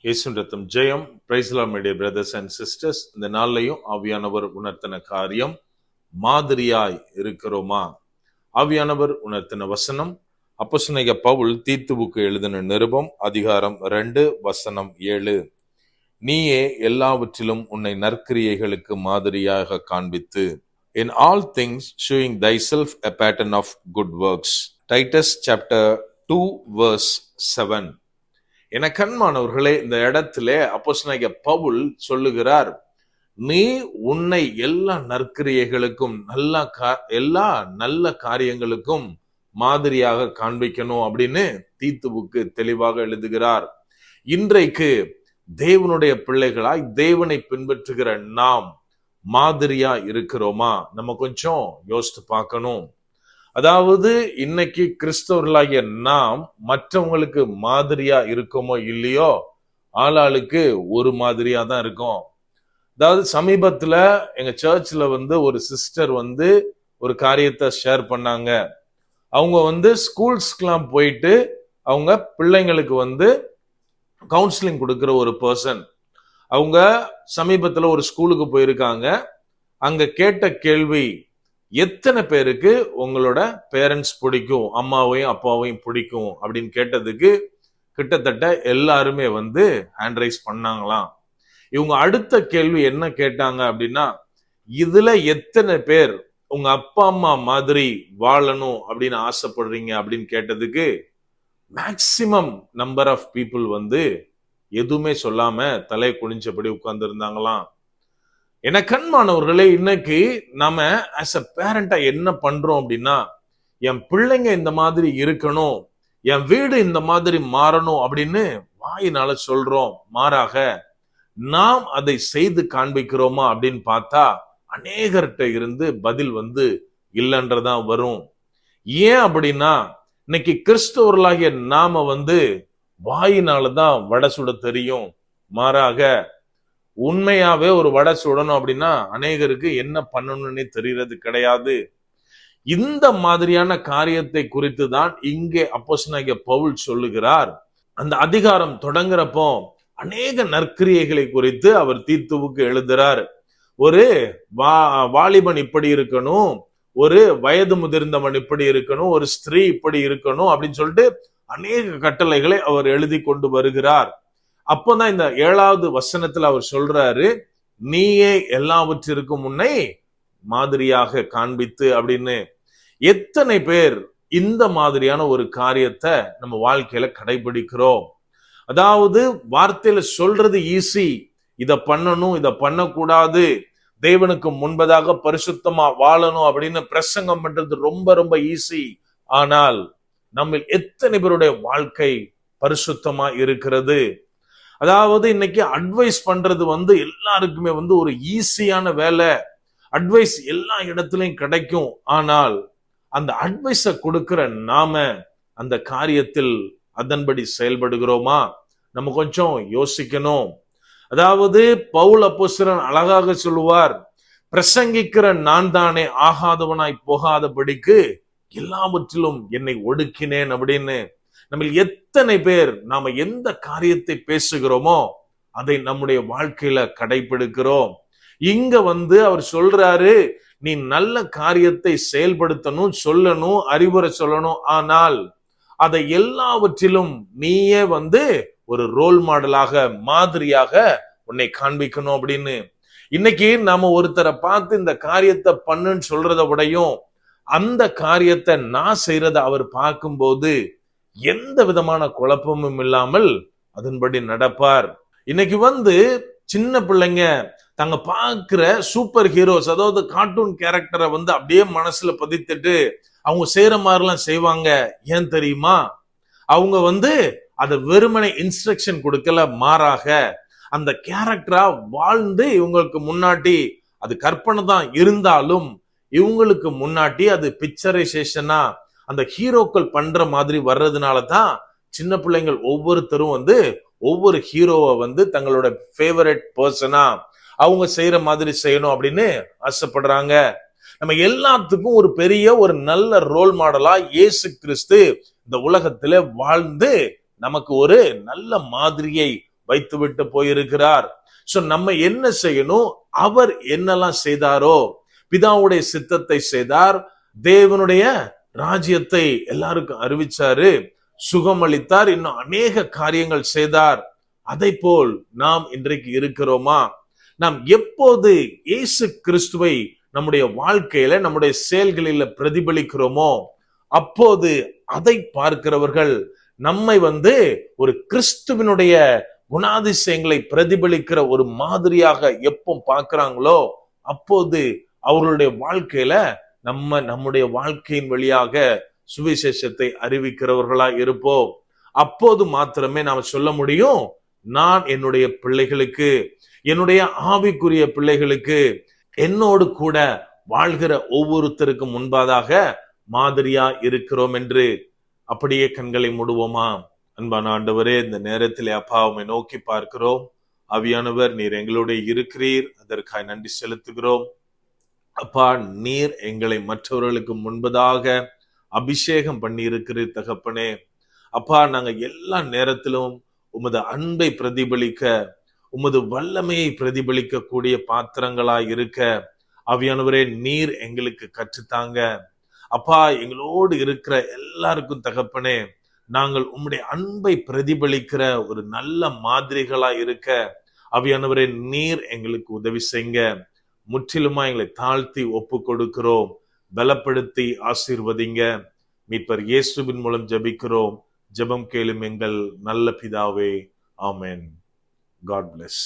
இயேசுவின் ரத்தம் ஜெயம். Praise the Lord my dear brothers and sisters. இந்த நாள்லையும் ஆவியானவர் உணர்த்தின காரியம், மாதிரியாய் இருக்கிறோமா? ஆவியானவர் உணர்த்தின வசனம் அப்போஸ்தலனாகிய பவுல் தீத்துவுக்கு எழுதின நிருபம் அதிகாரம் 2 வசனம் 7. நீயே எல்லாவற்றிலும் உன்னை நற்கிரியைகளுக்கு மாதிரியாக காண்பித்து, in all things showing thyself a pattern of good works. Titus chapter 2 verse 7. என கண்மானவர்களே, இந்த இடத்துல அப்போஸ்தலனாகிய பவுல் சொல்லுகிறார், நீ உன்னை எல்லா நற்கிரியைகளுக்கும் எல்லா நல்ல காரியங்களுக்கும் மாதிரியாக காண்பிக்கணும் அப்படின்னு தீத்துவுக்கு தெளிவாக எழுதுகிறார். இன்றைக்கு தேவனுடைய பிள்ளைகளாய் தேவனை பின்பற்றுகிற நாம் மாதிரியா இருக்கிறோமா? நம்ம கொஞ்சம் யோசித்து பார்க்கணும். அதாவது இன்னைக்கு கிறிஸ்தவர்களாகிய நாம் மற்றவங்களுக்கு மாதிரியா இருக்கோமோ இல்லையோ, ஆளாளுக்கு ஒரு மாதிரியா தான் இருக்கும். அதாவது சமீபத்துல எங்க சர்ச்ல ஒரு சிஸ்டர் ஒரு காரியத்தை ஷேர் பண்ணாங்க. அவங்க ஸ்கூல்ஸ்க்கெல்லாம் போயிட்டு அவங்க பிள்ளைங்களுக்கு கவுன்சிலிங் கொடுக்கிற ஒரு பர்சன். அவங்க சமீபத்துல ஒரு ஸ்கூலுக்கு போயிருக்காங்க. அங்க கேட்ட கேள்வி, எத்தனை பேருக்கு உங்களோட பேரண்ட்ஸ் பிடிக்கும், அம்மாவையும் அப்பாவையும் பிடிக்கும் அப்படின்னு கேட்டதுக்கு கிட்டத்தட்ட எல்லாருமே ஹேண்ட் ரைஸ் பண்ணாங்களாம். இவங்க அடுத்த கேள்வி என்ன கேட்டாங்க அப்படின்னா, இதுல எத்தனை பேர் உங்க அப்பா அம்மா மாதிரி வாழணும் அப்படின்னு ஆசைப்படுறீங்க அப்படின்னு கேட்டதுக்கு மேக்சிமம் நம்பர் ஆஃப் பீப்புள் எதுவுமே சொல்லாம தலை குனிஞ்சபடி உட்கார்ந்து இருந்தாங்களாம். என கண்மானவர்களே, இன்னைக்கு நாம ஆஸ் அ பேரண்டா என்ன பண்றோம் அப்படின்னா, என் பிள்ளைங்க இந்த மாதிரி இருக்கணும், என் வீடு இந்த மாதிரி மாறணும் அப்படின்னு வாயினால சொல்றோம். மாறாக நாம் அதை செய்து காண்பிக்கிறோமா அப்படின்னு பார்த்தா அநேகர்கிட்ட இருந்து பதில் இல்லைன்றதான் வரும். ஏன் அப்படின்னா, இன்னைக்கு கிறிஸ்தவர்களாகிய நாம வாயினாலதான் வடை சுட தெரியும். மாறாக உண்மையாவே ஒரு வடை சுடணும் அப்படின்னா அநேகருக்கு என்ன பண்ணணும்னே தெரியறது கிடையாது. இந்த மாதிரியான காரியத்தை குறித்து தான் இங்கே அப்போஸ்தலனாகிய பவுல் சொல்லுகிறார். அந்த அதிகாரம் தொடங்குறப்போ அநேக நற்கிரியைகளை குறித்து அவர் தீத்துவுக்கு எழுதுறார். ஒரு வாலிபன் இப்படி இருக்கணும், ஒரு வயது முதிர்ந்தவன் இப்படி இருக்கணும், ஒரு ஸ்திரீ இப்படி இருக்கணும் அப்படின்னு சொல்லிட்டு அநேக கட்டளைகளை அவர் எழுதி கொண்டு வருகிறார். அப்போதான் இந்த 7வது வசனத்துல அவர் சொல்றாரு, நீயே எல்லாவற்றிற்கும் முன்னை மாதிரியாக காண்பித்து அப்படின்னு. எத்தனை பேர் இந்த மாதிரியான ஒரு காரியத்தை நம்ம வாழ்க்கையில கடைபிடிக்கிறோம்? அதாவது வார்த்தையில சொல்றது ஈஸி, இத பண்ணணும், இத பண்ணக்கூடாது, தேவனுக்கு முன்பதாக பரிசுத்தமா வாழணும் அப்படின்னு பிரசங்கம் பண்றது ரொம்ப ரொம்ப ஈஸி. ஆனால் நம்ம எத்தனை பேருடைய வாழ்க்கை பரிசுத்தமா இருக்கிறது? அதாவது இன்னைக்கு அட்வைஸ் பண்றது எல்லாருக்குமே ஒரு ஈஸியான வேலை. அட்வைஸ் எல்லா இடத்துலயும் கிடைக்கும். ஆனால் அந்த அட்வைஸ கொடுக்கிற நாம அந்த காரியத்தில் அதன்படி செயல்படுகிறோமா? நம்ம கொஞ்சம் யோசிக்கணும். அதாவது பவுல் அப்போஸ்தலன் அழகாக சொல்லுவார், பிரசங்கிக்கிற நான் தானே ஆகாதவனாய் போகாதபடிக்கு எல்லாவற்றிலும் என்னை ஒடுக்கினேன் அப்படின்னு. நம்ம எத்தனை பேர் நாம எந்த காரியத்தை பேசுகிறோமோ அதை நம்முடைய வாழ்க்கையில கடைபிடிக்கிறோம்? இங்க அவர் சொல்றாரு, நீ நல்ல காரியத்தை செயல்படுத்தணும், சொல்லணும், அறிவுரை சொல்லணும், ஆனால் அதை எல்லாவற்றிலும் நீயே ஒரு ரோல் மாடலாக மாதிரியாக உன்னை காண்பிக்கணும் அப்படின்னு. இன்னைக்கு நாம ஒருத்தரை பார்த்து இந்த காரியத்தை பண்ணுன்னு சொல்றதை விடையும் அந்த காரியத்தை நான் செய்யறத அவர் பார்க்கும்போது எந்த விதமான குழப்பமும் இல்லாமல் அதன்படி நடப்பார். இன்னைக்கு சின்ன பிள்ளைங்க தாங்க பார்க்கிற சூப்பர் ஹீரோஸ், அதாவது கார்ட்டூன் கேரக்டரை அப்படியே மனசுல பதித்துட்டு அவங்க செய்யற மாதிரிலாம் செய்வாங்க. ஏன் தெரியுமா? அவங்க அதை வெறுமனை இன்ஸ்ட்ரக்ஷன் கொடுக்கல, மாறாக அந்த கேரக்டரா வாழ்ந்து இவங்களுக்கு முன்னாடி, அது கற்பனை தான் இருந்தாலும் இவங்களுக்கு முன்னாடி அது பிக்சரைசேஷனா அந்த ஹீரோக்கள் பண்ற மாதிரி வர்றதுனால தான் சின்ன பிள்ளைங்கள் ஒவ்வொருத்தரும் ஒவ்வொரு ஹீரோவை தங்களோட ஃபேவரட் பர்சனா அவங்க செய்யற மாதிரி செய்யணும் அப்படின்னு ஆசைப்படுறாங்க. நம்ம எல்லாத்துக்கும் ஒரு பெரிய ஒரு நல்ல ரோல் மாடலா இயேசு கிறிஸ்து இந்த உலகத்துல வாழ்ந்து நமக்கு ஒரு நல்ல மாதிரியை வைத்துவிட்டு போயிருக்கிறார். சோ நம்ம என்ன செய்யணும்? அவர் என்னெல்லாம் செய்தாரோ, பிதாவுடைய சித்தத்தை செய்தார், தேவனுடைய ராஜ்யத்தை எல்லாருக்கும் அறிவிச்சாரு, சுகமளித்தார், இன்னும் அநேக காரியங்கள் செய்தார். அதை போல் நாம் இன்றைக்கு இருக்கிறோமா? நாம் எப்போது இயேசு கிறிஸ்துவை நம்முடைய வாழ்க்கையில, நம்முடைய செயல்களில பிரதிபலிக்கிறோமோ, அப்போது அதை பார்க்கிறவர்கள் நம்மை ஒரு கிறிஸ்துவினுடைய குணாதிசயங்களை பிரதிபலிக்கிற ஒரு மாதிரியாக எப்போ பார்க்கிறாங்களோ, அப்போது அவர்களுடைய வாழ்க்கையில நம்முடைய வாழ்க்கையின் வழியாக சுவிசேஷத்தை அறிவிக்கிறவர்களா இருப்போம். அப்போது மாத்திரமே நாம சொல்ல முடியும், நான் என்னுடைய பிள்ளைகளுக்கு, என்னுடைய ஆவிக்குரிய பிள்ளைகளுக்கு, என்னோடு கூட வாழ்கிற ஒவ்வொருத்தருக்கு முன்பதாக மாதிரியா இருக்கிறோம் என்று. அப்படியே கண்களை மூடுவோமா? அன்பான ஆண்டவரே, இந்த நேரத்திலே அப்பா உம்மை நோக்கி பார்க்கிறோம். ஆவியானவர், நீர் எங்களோட இருக்கிறீர், அதற்காக நன்றி செலுத்துகிறோம். அப்பா, நீர் எங்களை மற்றவர்களுக்கு முன்பதாக அபிஷேகம் பண்ணி இருக்கிறீர் தகப்பனே. அப்பா, நாங்க எல்லா நேரத்திலும் உமது அன்பை பிரதிபலிக்க, உமது வல்லமையை பிரதிபலிக்க கூடிய பாத்திரங்களாய் இருக்க ஆவியானவரே நீர் எங்களுக்கு கற்றுத்தாங்க. அப்பா, எங்களோடு இருக்கிற எல்லாருக்கும் தகப்பனே, நாங்கள் உம்முடைய அன்பை பிரதிபலிக்கிற ஒரு நல்ல மாதிரிகளா இருக்க ஆவியானவரே நீர் எங்களுக்கு உதவி செய்யுங்க. முற்றிலுமா எங்களை தாழ்த்தி ஒப்பு கொடுக்கிறோம். பலப்படுத்தி ஆசீர்வதிங்க. மீட்பர் இயேசுவின் மூலம் ஜெபிக்கிறோம். ஜெபம் கேளும் எங்கள் நல்ல பிதாவே. ஆமென். God bless.